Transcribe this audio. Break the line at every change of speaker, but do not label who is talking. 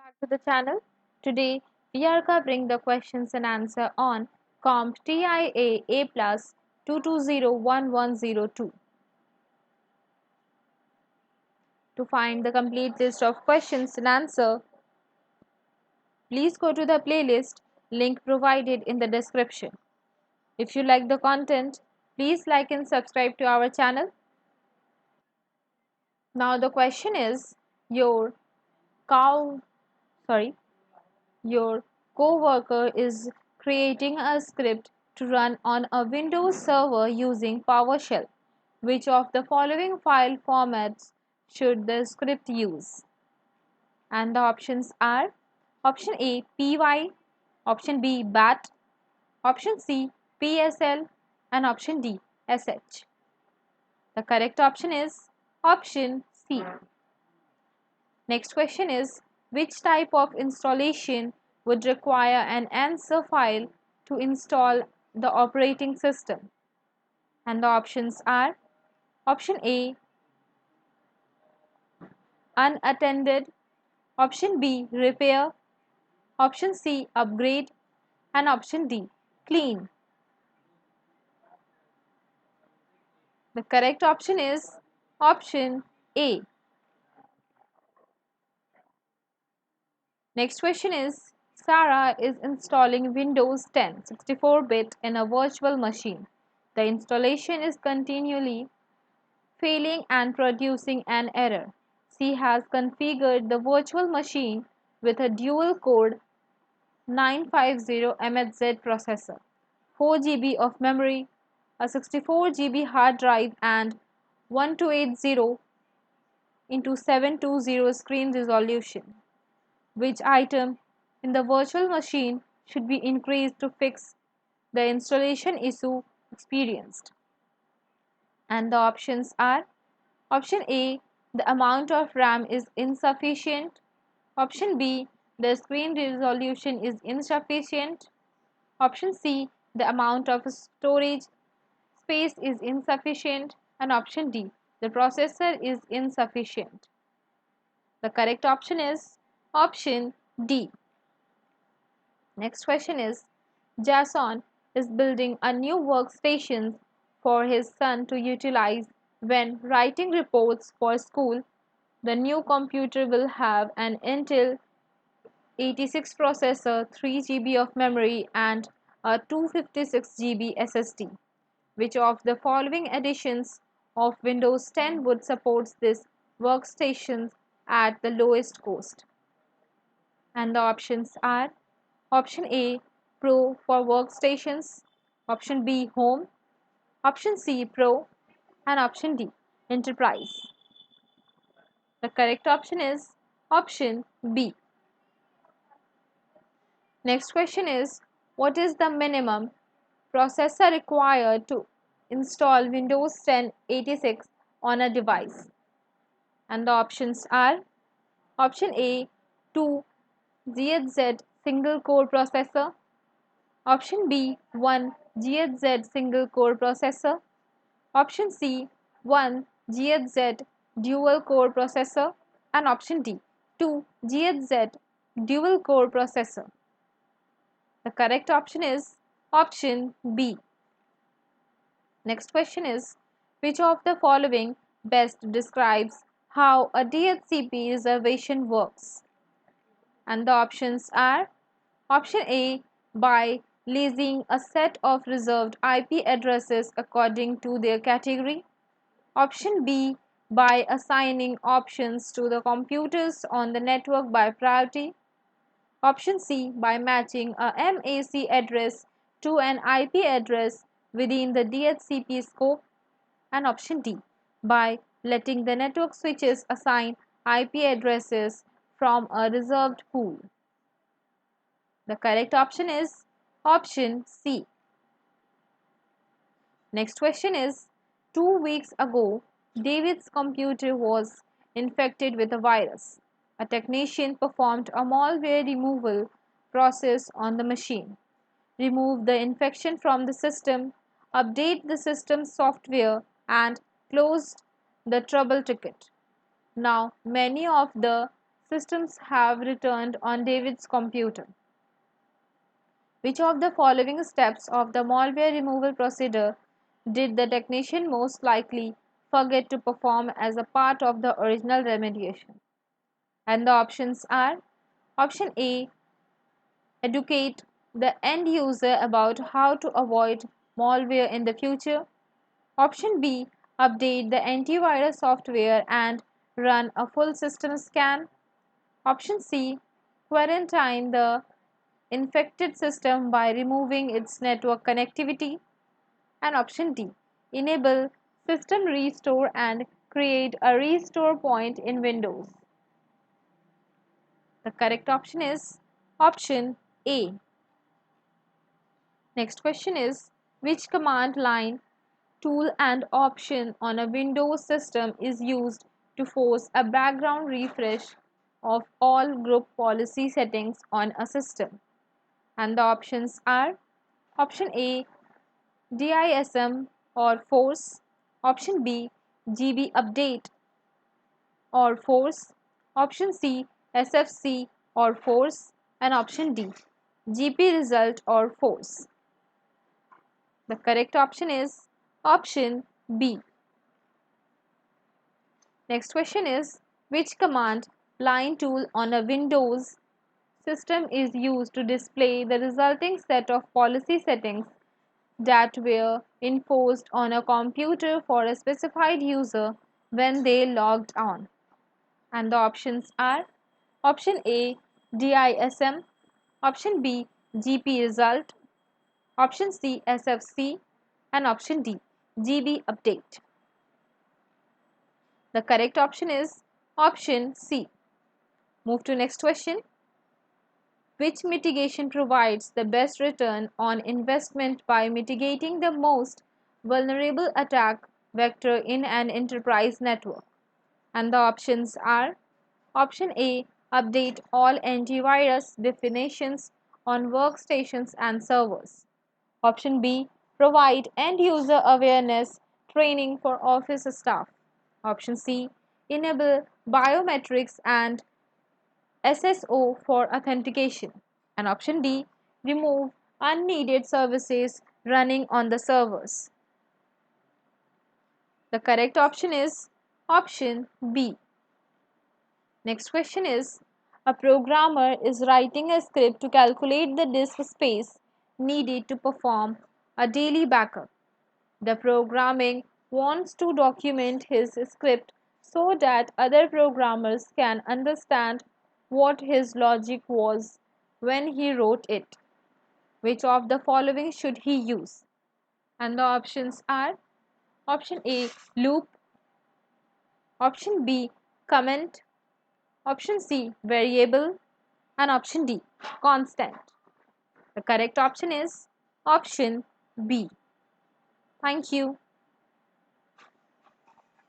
back to the channel. Today we are covering the questions and answer on CompTIA A+ 2201102. To find the complete list of questions and answer, please go to the playlist link provided in the description. If you like the content, please like and subscribe to our channel. Now the question is your cow sorry Your coworker is creating a script to run on a Windows server using PowerShell. Which of the following file formats should the script use? And the options are option A py, option B bat, option C PSL, and option D sh. The correct option is option C. Next question is which type of installation would require an answer file to install the operating system? And the options are option A unattended, option B repair, option C upgrade, and option D clean. The correct option is option A. Next question is Sarah is installing Windows 10 64-bit in a virtual machine. The installation is continually failing and producing an error. She has configured the virtual machine with a dual-core 950 MHz processor, 4 GB of memory, a 64 GB hard drive, and 1280 into 720 screen resolution. Which item in the virtual machine should be increased to fix the installation issue experienced? And the options are option A the amount of RAM is insufficient, option B the screen resolution is insufficient, option C the amount of storage space is insufficient, and option D the processor is insufficient. The correct option is option D. Next question is Jason is building a new workstation for his son to utilize when writing reports for school. The new computer will have an Intel 86 processor, 3 GB of memory, and a 256 GB SSD. Which of the following editions of Windows 10 would support this workstation at the lowest cost? And the options are option A Pro for workstations, option B Home, option C Pro, and option D Enterprise. The correct option is option B. Next question is what is the minimum processor required to install Windows 10 86 on a device? And the options are option A 2 GHz single core processor, option B 1 GHz single core processor, option C 1 GHz dual core processor, and option D 2 GHz dual core processor. The correct option is option B. Next question is which of the following best describes how a DHCP reservation works? And the options are option A by leasing a set of reserved IP addresses according to their category, option B by assigning options to the computers on the network by priority, option C by matching a MAC address to an IP address within the DHCP scope, and option D by letting the network switches assign IP addresses from a reserved pool. The correct option is option C. Next question is 2 weeks ago, David's computer was infected with a virus. A technician performed a malware removal process on the machine, removed the infection from the system, updated the system's software, and closed the trouble ticket. Now, many of the systems have returned on David's computer? Which of the following steps of the malware removal procedure did the technician most likely forget to perform as a part of the original remediation? And the options are: option A, educate the end user about how to avoid malware in the future. Option B, update the antivirus software and run a full system scan. Option C, quarantine the infected system by removing its network connectivity. And option D, enable system restore and create a restore point in Windows. The correct option is option A. Next question is, which command line, tool and option on a Windows system is used to force a background refresh of all group policy settings on a system? And the options are: option A, DISM or force, option B, GB update or force, option C, SFC or force, and option D, GP result or force. The correct option is option B. Next question is, which command line tool on a Windows system is used to display the resulting set of policy settings that were enforced on a computer for a specified user when they logged on? And the options are: option A, DISM, option B, GP result, option C, SFC, and option D, GB update. The correct option is option C. Move to next question. Which mitigation provides the best return on investment by mitigating the most vulnerable attack vector in an enterprise network? And the options are: option A, update all antivirus definitions on workstations and servers. Option B, provide end user awareness training for office staff. Option C, enable biometrics and SSO for authentication. And option D, remove unneeded services running on the servers. The correct option is option B. Next question is, a programmer is writing a script to calculate the disk space needed to perform a daily backup. The programming wants to document his script so that other programmers can understand what his logic was when he wrote it. Which of the following should he use? And the options are: option A, loop, option B, comment, option C, variable, and option D, constant. The correct option is option B. Thank you.